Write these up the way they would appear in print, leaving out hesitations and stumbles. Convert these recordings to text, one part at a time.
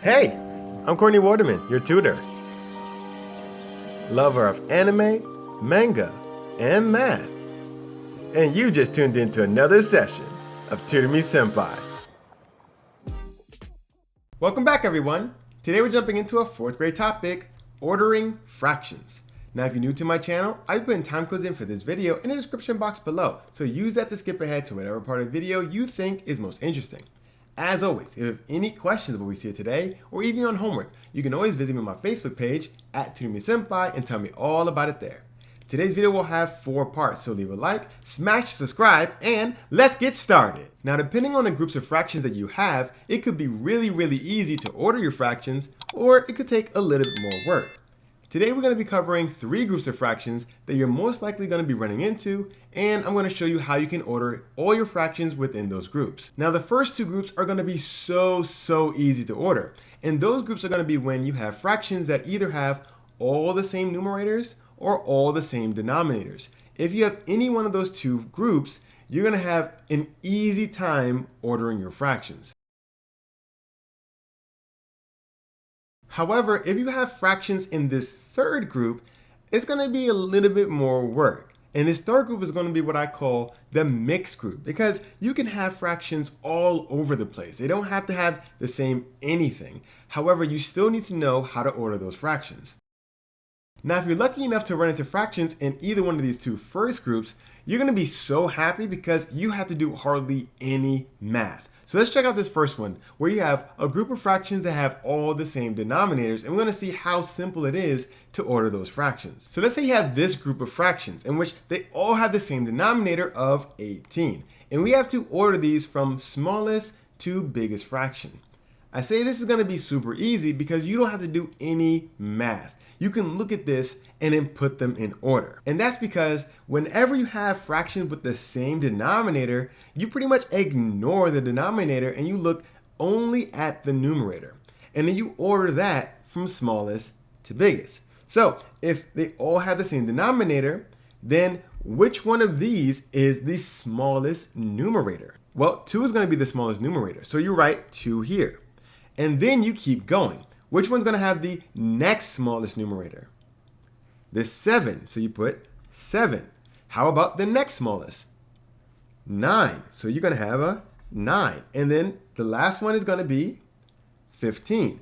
Hey, I'm Courtney Waterman, your tutor. Lover of anime, manga, and math. And you just tuned into another session of Tutor Me Sempai. Welcome back, everyone. Today we're jumping into a 4th grade topic, ordering fractions. Now, if you're new to my channel, I put timecodes in for this video in the description box below, so use that to skip ahead to whatever part of the video you think is most interesting. As always, if you have any questions about what we see today, or even on homework, you can always visit me on my Facebook page at Tutor Me Sempai and tell me all about it there. Today's video will have 4 parts, so leave a like, smash subscribe, and let's get started. Now, depending on the groups of fractions that you have, it could be really easy to order your fractions, or it could take a little bit more work. Today we're going to be covering 3 groups of fractions that you're most likely going to be running into, and I'm going to show you how you can order all your fractions within those groups. Now, the first 2 groups are going to be so easy to order, and those groups are going to be when you have fractions that either have all the same numerators or all the same denominators. If you have any one of those 2 groups, you're going to have an easy time ordering your fractions. However, if you have fractions in this 3rd group, it's going to be a little bit more work. And this 3rd group is going to be what I call the mixed group, because you can have fractions all over the place. They don't have to have the same anything. However, you still need to know how to order those fractions. Now, if you're lucky enough to run into fractions in either one of these 2 first groups, you're going to be so happy because you have to do hardly any math. So let's check out this first one, where you have a group of fractions that have all the same denominators, and we're going to see how simple it is to order those fractions. So let's say you have this group of fractions in which they all have the same denominator of 18, and we have to order these from smallest to biggest fraction. I say this is going to be super easy because you don't have to do any math. You can look at this and then put them in order. And that's because whenever you have fractions with the same denominator, you pretty much ignore the denominator and you look only at the numerator. And then you order that from smallest to biggest. So if they all have the same denominator, then which one of these is the smallest numerator? Well, 2 is going to be the smallest numerator. So you write 2 here. And then you keep going. Which one's going to have the next smallest numerator? This 7, so you put 7. How about the next smallest? 9, so you're going to have a 9. And then the last one is going to be 15.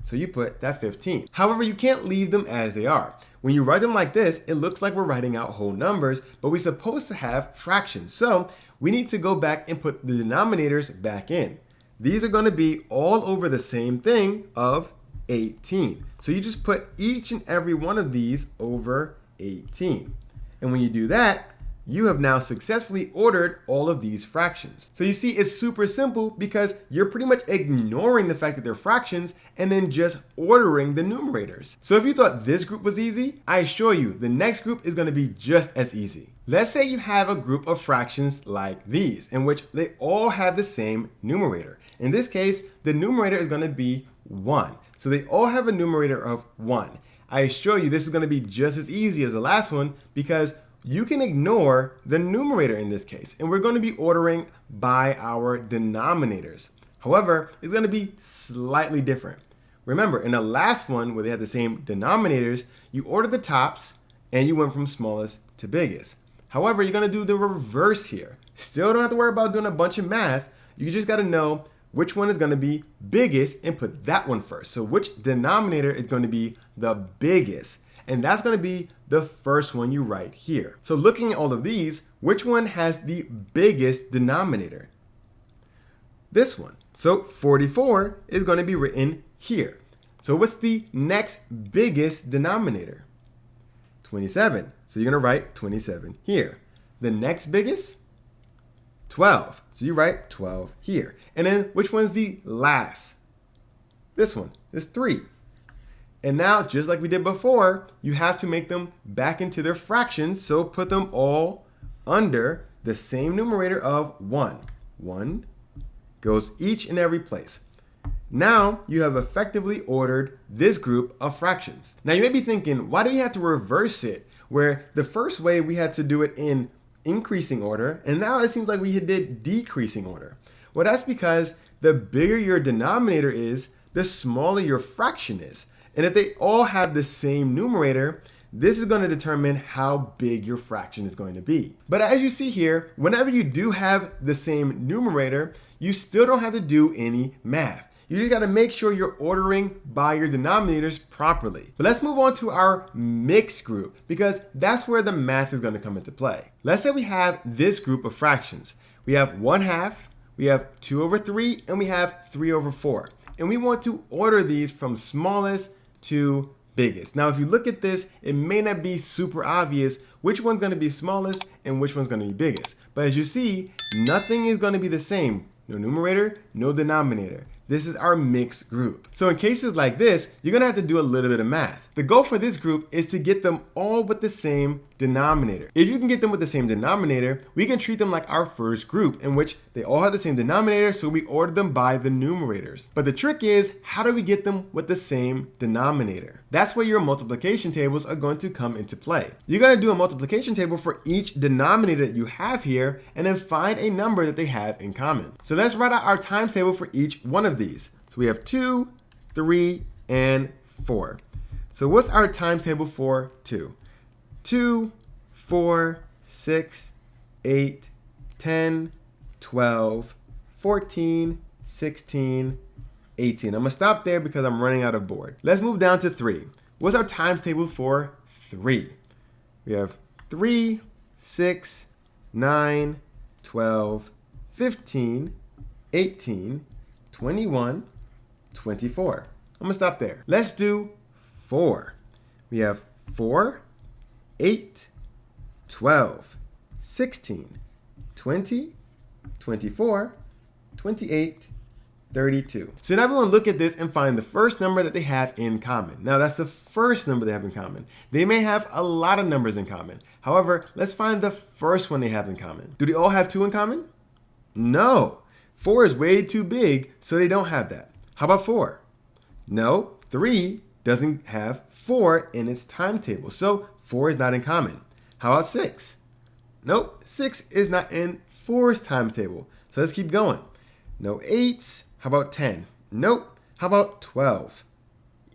So you put that 15. However, you can't leave them as they are. When you write them like this, it looks like we're writing out whole numbers, but we're supposed to have fractions. So we need to go back and put the denominators back in. These are going to be all over the same thing of 18. So you just put each and every one of these over 18. And when you do that, you have now successfully ordered all of these fractions. So you see, it's super simple because you're pretty much ignoring the fact that they're fractions and then just ordering the numerators. So if you thought this group was easy, I assure you the next group is going to be just as easy. Let's say you have a group of fractions like these, in which they all have the same numerator. In this case, the numerator is going to be 1. So they all have a numerator of 1. I assure you this is going to be just as easy as the last one because you can ignore the numerator in this case. And we're going to be ordering by our denominators. However, it's going to be slightly different. Remember, in the last one where they had the same denominators, you ordered the tops and you went from smallest to biggest. However, you're going to do the reverse here. Still don't have to worry about doing a bunch of math. You just got to know which one is going to be biggest and put that one first. So which denominator is going to be the biggest? And that's going to be the first one you write here. So looking at all of these, which one has the biggest denominator? This one. So 44 is going to be written here. So what's the next biggest denominator? 27. So you're going to write 27 here. The next biggest? 12. So you write 12 here. And then which one's the last? This one is 3. And now, just like we did before, you have to make them back into their fractions. So put them all under the same numerator of 1. 1 goes each and every place. Now you have effectively ordered this group of fractions. Now you may be thinking, why do we have to reverse it? Where the first way we had to do it in increasing order, and now it seems like we did decreasing order. Well, that's because the bigger your denominator is, the smaller your fraction is. And if they all have the same numerator, this is going to determine how big your fraction is going to be. But as you see here, whenever you do have the same numerator, you still don't have to do any math. You just got to make sure you're ordering by your denominators properly. But let's move on to our mixed group, because that's where the math is going to come into play. Let's say we have this group of fractions. We have 1/2, we have 2/3, and we have 3/4. And we want to order these from smallest to biggest. Now, if you look at this, it may not be super obvious which one's going to be smallest and which one's going to be biggest. But as you see, nothing is going to be the same. No numerator, no denominator. This is our mixed group. So in cases like this, you're gonna have to do a little bit of math. The goal for this group is to get them all with the same denominator. If you can get them with the same denominator, we can treat them like our first group, in which they all have the same denominator, so we order them by the numerators. But the trick is, how do we get them with the same denominator? That's where your multiplication tables are going to come into play. You're gonna do a multiplication table for each denominator that you have here, and then find a number that they have in common. So let's write out our times table for each one of these. So we have 2, 3, and 4. So what's our times table for 2? 2, 4, 6, 8, 10, 12, 14, 16, 18. I'm gonna stop there because I'm running out of board. Let's move down to 3. What's our times table for 3? We have 3, 6, 9, 12, 15, 18, 21, 24. I'm gonna stop there. Let's do 4. We have 4, 8, 12, 16, 20, 24, 28, 32. So now we want to look at this and find the first number that they have in common. Now that's the first number they have in common. They may have a lot of numbers in common. However, let's find the first one they have in common. Do they all have 2 in common? No. 4 is way too big, so they don't have that. How about 4? No, 3 doesn't have 4 in its timetable, so 4 is not in common. How about 6? Nope, 6 is not in 4's timetable, so let's keep going. No 8s. How about 10? Nope. How about 12?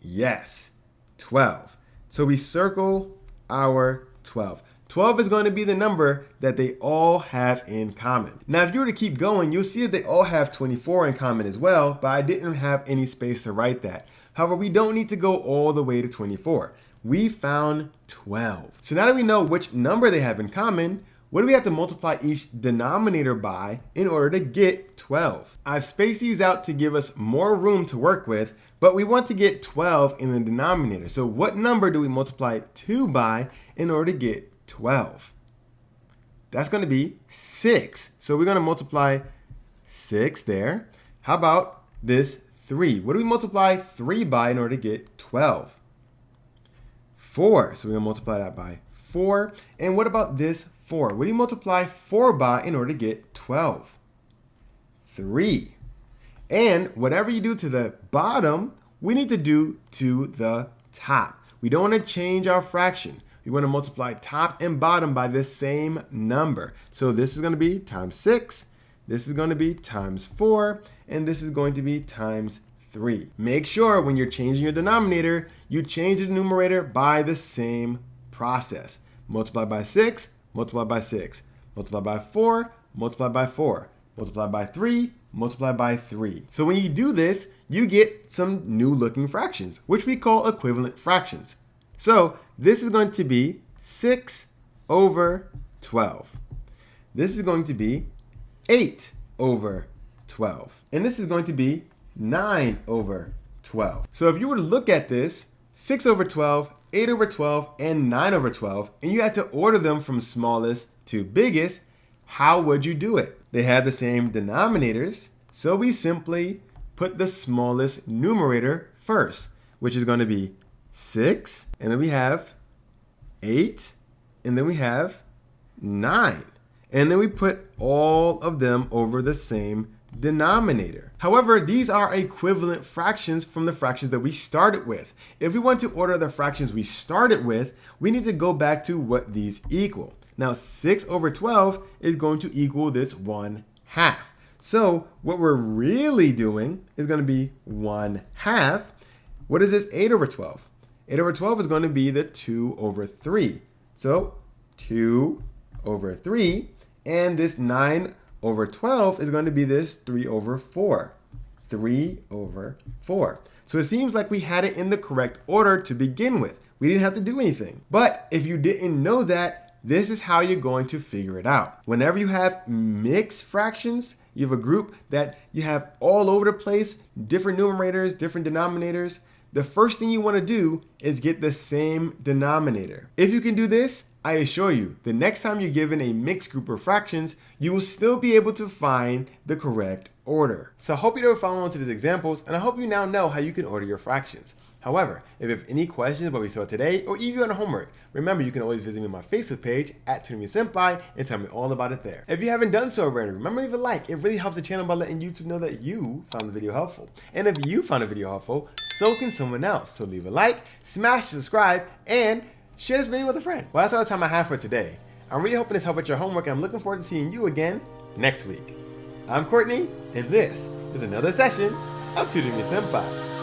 Yes, 12. So we circle our 12. 12 is going to be the number that they all have in common. Now, if you were to keep going, you'll see that they all have 24 in common as well, but I didn't have any space to write that. However, we don't need to go all the way to 24. We found 12. So now that we know which number they have in common, what do we have to multiply each denominator by in order to get 12? I've spaced these out to give us more room to work with, but we want to get 12 in the denominator. So what number do we multiply 2 by in order to get 12? That's going to be 6. So we're going to multiply 6 there. How about this 3? What do we multiply 3 by in order to get 12? 4. So we're going to multiply that by 4. And what about this 4? What do you multiply 4 by in order to get 12? 3. And whatever you do to the bottom, we need to do to the top. We don't want to change our fraction. We want to multiply top and bottom by the same number. So this is going to be times 6, this is going to be times 4, and this is going to be times 3. Make sure when you're changing your denominator, you change the numerator by the same process. Multiply by 6, multiply by 6. Multiply by 4, multiply by 4. Multiply by 3, multiply by 3. So when you do this, you get some new looking fractions, which we call equivalent fractions. So this is going to be 6 over 12. This is going to be 8 over 12. And this is going to be 9 over 12. So if you were to look at this, 6 over 12, 8 over 12, and 9 over 12, and you had to order them from smallest to biggest, how would you do it? They had the same denominators, so we simply put the smallest numerator first, which is going to be 6, and then we have 8, and then we have 9. And then we put all of them over the same denominator. However, these are equivalent fractions from the fractions that we started with. If we want to order the fractions we started with, we need to go back to what these equal. Now, 6 over 12 is going to equal this 1/2. So what we're really doing is going to be 1/2. What is this 8 over 12? 8 over 12 is going to be the 2 over 3. So 2 over 3. And this 9 over 12 is going to be this 3 over 4. 3 over 4. So it seems like we had it in the correct order to begin with. We didn't have to do anything. But if you didn't know that, this is how you're going to figure it out. Whenever you have mixed fractions, you have a group that you have all over the place, different numerators, different denominators, the first thing you want to do is get the same denominator. If you can do this, I assure you, the next time you're given a mixed group of fractions, you will still be able to find the correct order. So I hope you follow on to these examples, and I hope you now know how you can order your fractions. However, if you have any questions about what we saw today, or even on homework, remember you can always visit me on my Facebook page at Tutor Me Sempai and tell me all about it there. If you haven't done so already, remember to leave a like. It really helps the channel by letting YouTube know that you found the video helpful. And if you found the video helpful, so can someone else. So leave a like, smash subscribe, and share this video with a friend. Well, that's all the time I have for today. I'm really hoping this helped with your homework, and I'm looking forward to seeing you again next week. I'm Courtney, and this is another session of Tutor Me Sempai.